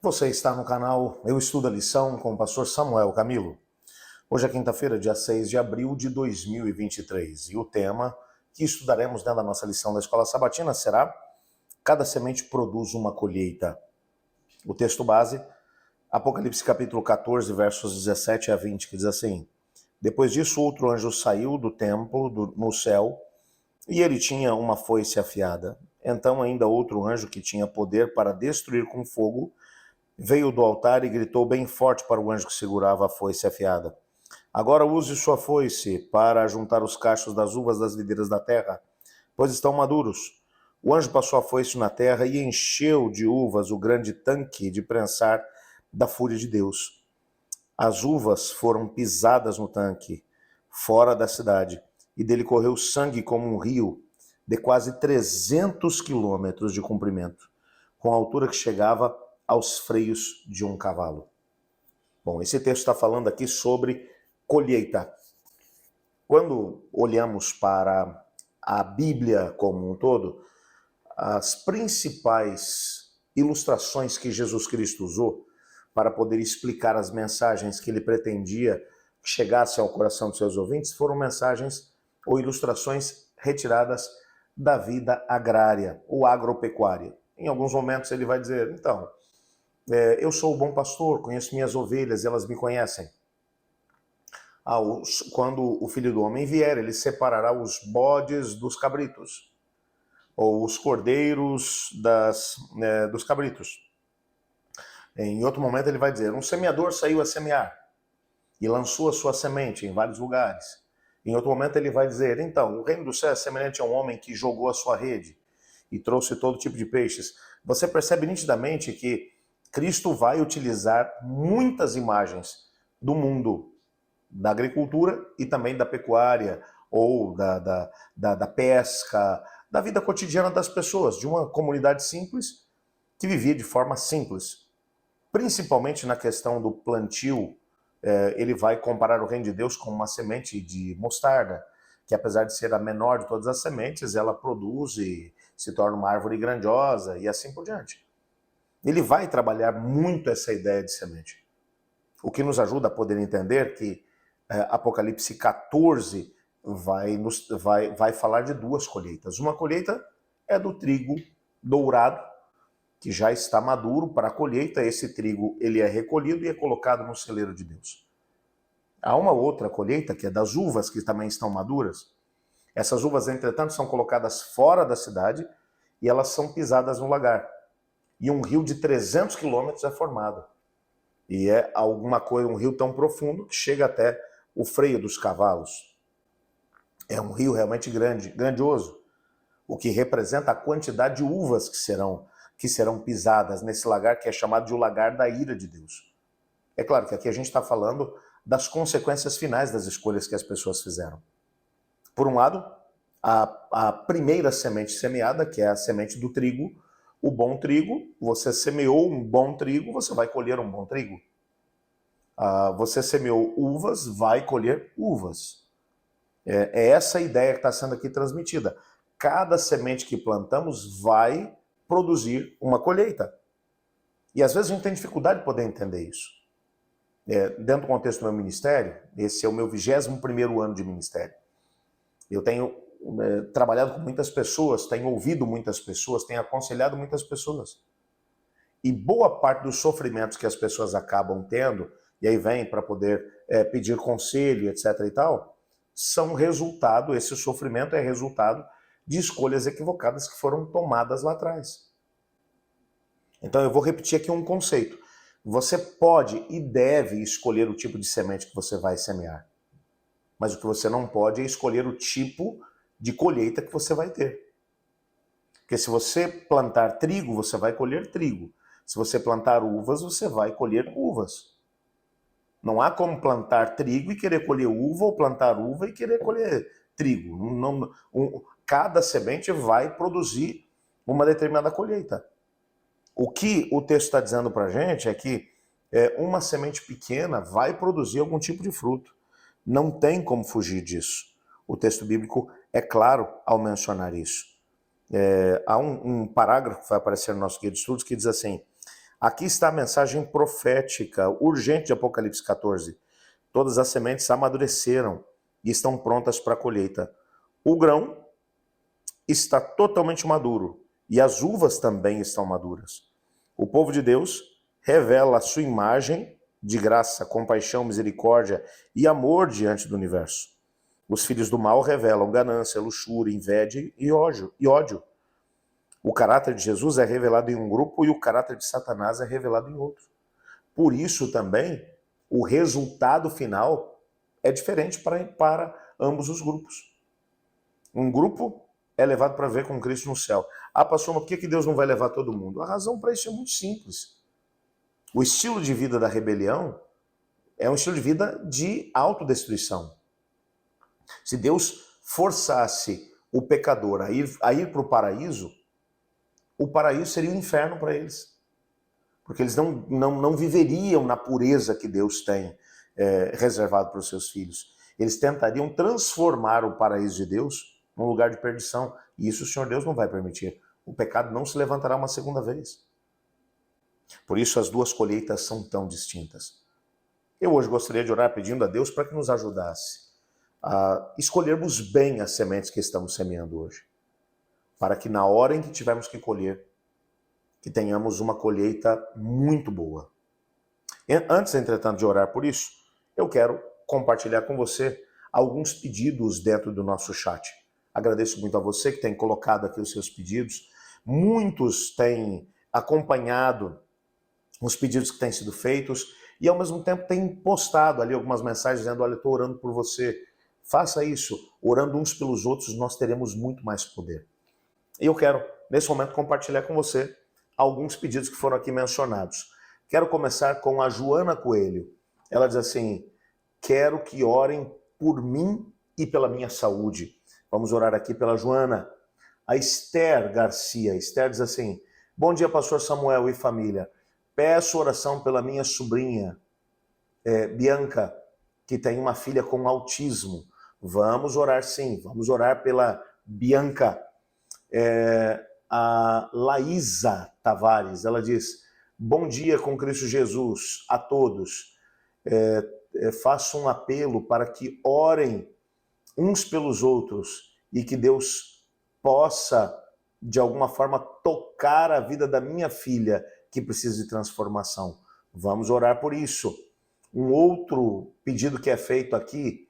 Você está no canal Eu Estudo a Lição com o pastor Samuel Camilo. Hoje é quinta-feira, dia 6 de abril de 2023 e o tema que estudaremos dentro da nossa lição da Escola Sabatina será Cada semente produz uma colheita. O texto base, Apocalipse capítulo 14, versos 17 a 20, que diz assim: Depois disso outro anjo saiu do templo no céu e ele tinha uma foice afiada. Então ainda outro anjo que tinha poder para destruir com fogo veio do altar e gritou bem forte para o anjo que segurava a foice afiada: Agora use sua foice para juntar os cachos das uvas das videiras da terra, pois estão maduros. O anjo passou a foice na terra e encheu de uvas o grande tanque de prensar da fúria de Deus. As uvas foram pisadas no tanque, fora da cidade, e dele correu sangue como um rio, de quase 300 quilômetros de comprimento, com a altura que chegava aos freios de um cavalo. Bom, esse texto está falando aqui sobre colheita. Quando olhamos para a Bíblia como um todo, as principais ilustrações que Jesus Cristo usou para poder explicar as mensagens que ele pretendia que chegasse ao coração dos seus ouvintes foram mensagens ou ilustrações retiradas da vida agrária ou agropecuária. Em alguns momentos ele vai dizer, então, eu sou o bom pastor, conheço minhas ovelhas, elas me conhecem. Quando o Filho do Homem vier, ele separará os bodes dos cabritos, ou os cordeiros dos cabritos. Em outro momento ele vai dizer, um semeador saiu a semear e lançou a sua semente em vários lugares. Em outro momento ele vai dizer, então, o reino do céu é semelhante a um homem que jogou a sua rede e trouxe todo tipo de peixes. Você percebe nitidamente que Cristo vai utilizar muitas imagens do mundo da agricultura e também da pecuária, ou da pesca, da vida cotidiana das pessoas, de uma comunidade simples que vivia de forma simples. Principalmente na questão do plantio, ele vai comparar o reino de Deus com uma semente de mostarda, que apesar de ser a menor de todas as sementes, ela produz e se torna uma árvore grandiosa e assim por diante. Ele vai trabalhar muito essa ideia de semente. O que nos ajuda a poder entender que Apocalipse 14 vai falar de duas colheitas. Uma colheita é do trigo dourado, que já está maduro para a colheita. Esse trigo ele é recolhido e é colocado no celeiro de Deus. Há uma outra colheita, que é das uvas, que também estão maduras. Essas uvas, entretanto, são colocadas fora da cidade e elas são pisadas no lagar. E um rio de 300 quilômetros é formado. E é alguma coisa, um rio tão profundo que chega até o freio dos cavalos. É um rio realmente grande, grandioso, o que representa a quantidade de uvas que serão pisadas nesse lagar, que é chamado de o lagar da ira de Deus. É claro que aqui a gente está falando das finais das escolhas que as pessoas fizeram. Por um lado, a primeira semente semeada, que é a semente do trigo, o bom trigo. Você semeou um bom trigo, você vai colher um bom trigo. Você semeou uvas, vai colher uvas. É essa a ideia que está sendo aqui transmitida. Cada semente que plantamos vai produzir uma colheita. E às vezes a gente tem dificuldade de poder entender isso. Dentro do contexto do meu ministério, esse é o meu 21º ano de ministério. Eu tenho trabalhado com muitas pessoas, tenho ouvido muitas pessoas, tenho aconselhado muitas pessoas. E boa parte dos sofrimentos que as pessoas acabam tendo, e aí vem para poder pedir conselho, etc. e tal, esse sofrimento é resultado de escolhas equivocadas que foram tomadas lá atrás. Então eu vou repetir aqui um conceito. Você pode e deve escolher o tipo de semente que você vai semear. Mas o que você não pode é escolher o tipo de colheita que você vai ter. Porque se você plantar trigo, você vai colher trigo. Se você plantar uvas, você vai colher uvas. Não há como plantar trigo e querer colher uva, ou plantar uva e querer colher trigo. Cada semente vai produzir uma determinada colheita. O que o texto está dizendo para a gente é que uma semente pequena vai produzir algum tipo de fruto. Não tem como fugir disso. O texto bíblico é claro ao mencionar isso. Há um parágrafo que vai aparecer no nosso guia de estudos que diz assim: Aqui está a mensagem profética, urgente de Apocalipse 14. Todas as sementes amadureceram e estão prontas para a colheita. O grão está totalmente maduro e as uvas também estão maduras. O povo de Deus revela a sua imagem de graça, compaixão, misericórdia e amor diante do universo. Os filhos do mal revelam ganância, luxúria, inveja e ódio. O caráter de Jesus é revelado em um grupo e o caráter de Satanás é revelado em outro. Por isso também, o resultado final é diferente para ambos os grupos. Um grupo é levado para ver com Cristo no céu. Ah, pastor, mas por que Deus não vai levar todo mundo? A razão para isso é muito simples. O estilo de vida da rebelião é um estilo de vida de autodestruição. Se Deus forçasse o pecador a ir para o paraíso seria um inferno para eles. Porque eles não viveriam na pureza que Deus tem reservado para os seus filhos. Eles tentariam transformar o paraíso de Deus num lugar de perdição. E isso o Senhor Deus não vai permitir. O pecado não se levantará uma segunda vez. Por isso as duas colheitas são tão distintas. Eu hoje gostaria de orar pedindo a Deus para que nos ajudasse a escolhermos bem as sementes que estamos semeando hoje. Para que na hora em que tivermos que colher, que tenhamos uma colheita muito boa. Antes, entretanto, de orar por isso, eu quero compartilhar com você alguns pedidos dentro do nosso chat. Agradeço muito a você que tem colocado aqui os seus pedidos. Muitos têm acompanhado os pedidos que têm sido feitos e, ao mesmo tempo, têm postado ali algumas mensagens dizendo: olha, estou orando por você. Faça isso. Orando uns pelos outros, nós teremos muito mais poder. E eu quero, nesse momento, compartilhar com você alguns pedidos que foram aqui mencionados. Quero começar com a Joana Coelho. Ela diz assim: quero que orem por mim e pela minha saúde. Vamos orar aqui pela Joana. A Esther Garcia. Esther diz assim: bom dia, pastor Samuel e família. Peço oração pela minha sobrinha, Bianca, que tem uma filha com autismo. Vamos orar sim, vamos orar pela Bianca. A Laísa Tavares, ela diz: bom dia com Cristo Jesus a todos. Faço um apelo para que orem uns pelos outros e que Deus possa, de alguma forma, tocar a vida da minha filha que precisa de transformação. Vamos orar por isso. Um outro pedido que é feito aqui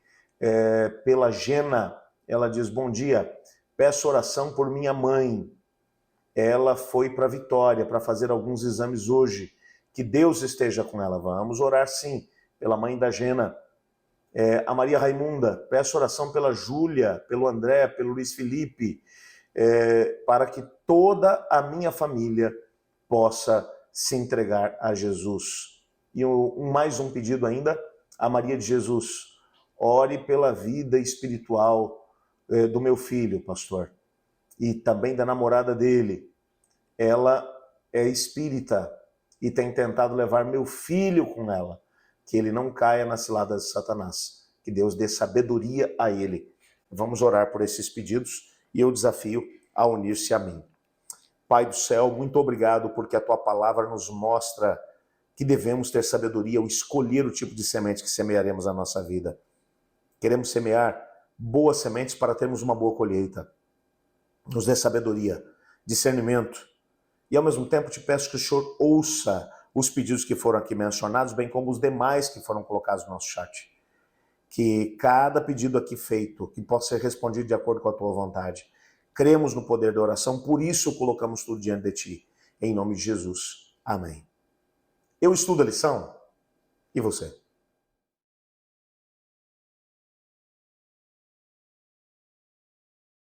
pela Gena, ela diz: bom dia, peço oração por minha mãe. Ela foi para Vitória para fazer alguns exames hoje. Que Deus esteja com ela. Vamos orar sim pela mãe da Gena. A Maria Raimunda, peço oração pela Júlia, pelo André, pelo Luiz Felipe, para que toda a minha família possa se entregar a Jesus. E mais um pedido ainda, a Maria de Jesus: ore pela vida espiritual do meu filho, pastor, e também da namorada dele. Ela é espírita e tem tentado levar meu filho com ela, que ele não caia nas ciladas de Satanás, que Deus dê sabedoria a ele. Vamos orar por esses pedidos e eu desafio a unir-se a mim. Pai do céu, muito obrigado porque a tua palavra nos mostra que devemos ter sabedoria ao escolher o tipo de semente que semearemos na nossa vida. Queremos semear boas sementes para termos uma boa colheita. Nos dê sabedoria, discernimento. E ao mesmo tempo te peço que o Senhor ouça os pedidos que foram aqui mencionados, bem como os demais que foram colocados no nosso chat. Que cada pedido aqui feito, que possa ser respondido de acordo com a tua vontade. Cremos no poder da oração, por isso colocamos tudo diante de ti. Em nome de Jesus. Amém. Eu estudo a lição e você?